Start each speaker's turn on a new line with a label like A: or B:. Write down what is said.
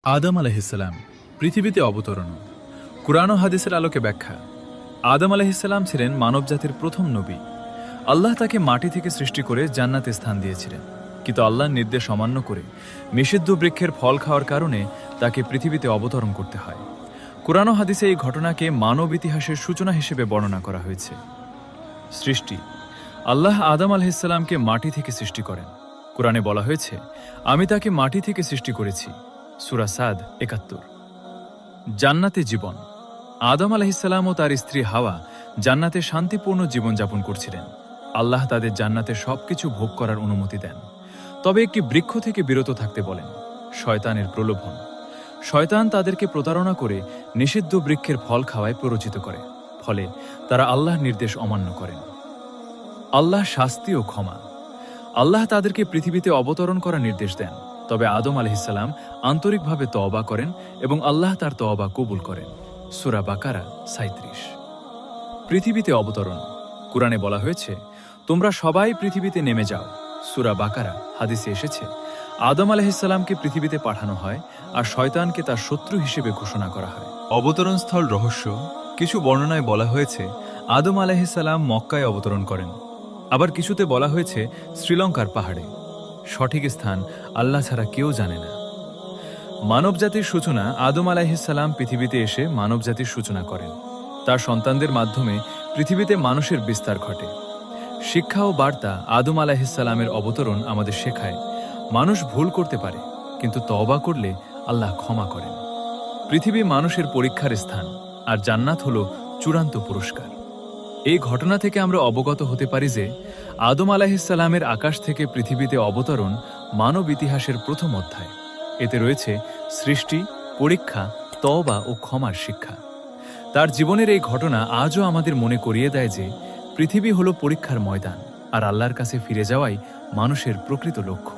A: আদম আলাইহিসসালাম পৃথিবীতে অবতরণ। কুরআন ও হাদিসের আলোকে ব্যাখ্যা। আদম আলাইহিসসালাম ছিলেন মানবজাতির প্রথম নবী। আল্লাহ তাকে মাটি থেকে সৃষ্টি করে জান্নাতে স্থান দিয়েছিলেন, কিন্তু আল্লাহর নির্দেশ অমান্য করে নিষিদ্ধ বৃক্ষের ফল খাওয়ার কারণে তাকে পৃথিবীতে অবতরণ করতে হয়। কুরআন ও হাদিসে এই ঘটনাকে মানব ইতিহাসের সূচনা হিসেবে বর্ণনা করা হয়েছে। সৃষ্টি। আল্লাহ আদম আলাইহিসসালামকে মাটি থেকে সৃষ্টি করেন। কুরআনে বলা হয়েছে, আমি তাকে মাটি থেকে সৃষ্টি করেছি। সূরা সাদ ৭১। জান্নাতে জীবন। আদম আলাইহিসসালাম ও তার স্ত্রী হাওয়া জান্নাতে শান্তিপূর্ণ জীবনযাপন করছিলেন। আল্লাহ তাদের জান্নাতে সবকিছু ভোগ করার অনুমতি দেন, তবে একটি বৃক্ষ থেকে বিরত থাকতে বলেন। শয়তানের প্রলোভন। শয়তান তাদেরকে প্রতারণা করে নিষিদ্ধ বৃক্ষের ফল খাওয়ায় প্ররোচিত করে, ফলে তারা আল্লাহর নির্দেশ অমান্য করেন। আল্লাহ শাস্তি ও ক্ষমা। আল্লাহ তাদেরকে পৃথিবীতে অবতরণ করার নির্দেশ দেন, তবে আদম আলাইহিসসালাম আন্তরিকভাবে তওবা করেন এবং আল্লাহ তার তওবা কবুল করেন। সূরা বাকারা ৩৭। পৃথিবীতে অবতরণ। কুরআনে বলা হয়েছে, তোমরা সবাই পৃথিবীতে নেমে যাও। সূরা বাকারা। হাদিসে এসেছে, আদম আলাইহিসসালামকে পৃথিবীতে পাঠানো হয় আর শয়তানকে তার শত্রু হিসেবে ঘোষণা করা হয়। অবতরণস্থল রহস্য। কিছু বর্ণনায় বলা হয়েছে আদম আলাইহিসসালাম মক্কায় অবতরণ করেন, আবার কিছুতে বলা হয়েছে শ্রীলঙ্কার পাহাড়ে। সঠিক স্থান আল্লাহ ছাড়া কেউ জানে না। মানবজাতির সূচনা। আদম আলাইহিসসালাম পৃথিবীতে এসে মানবজাতির সূচনা করেন। তার সন্তানদের মাধ্যমে পৃথিবীতে মানুষের বিস্তার ঘটে। শিক্ষা ও বার্তা। আদম আলাইহিসসালামের অবতরণ আমাদের শেখায়, মানুষ ভুল করতে পারে, কিন্তু তওবা করলে আল্লাহ ক্ষমা করেন। পৃথিবী মানুষের পরীক্ষার স্থান, আর জান্নাত হল চূড়ান্ত পুরস্কার। এই ঘটনা থেকে আমরা অবগত হতে পারি যে আদম আলাইহিসসালামের আকাশ থেকে পৃথিবীতে অবতরণ মানব ইতিহাসের প্রথম অধ্যায়। এতে রয়েছে সৃষ্টি, পরীক্ষা, তওবা ও ক্ষমার শিক্ষা। তার জীবনের এই ঘটনা আজও আমাদের মনে করিয়ে দেয় যে পৃথিবী হলো পরীক্ষার ময়দান, আর আল্লাহর কাছে ফিরে যাওয়াই মানুষের প্রকৃত লক্ষ্য।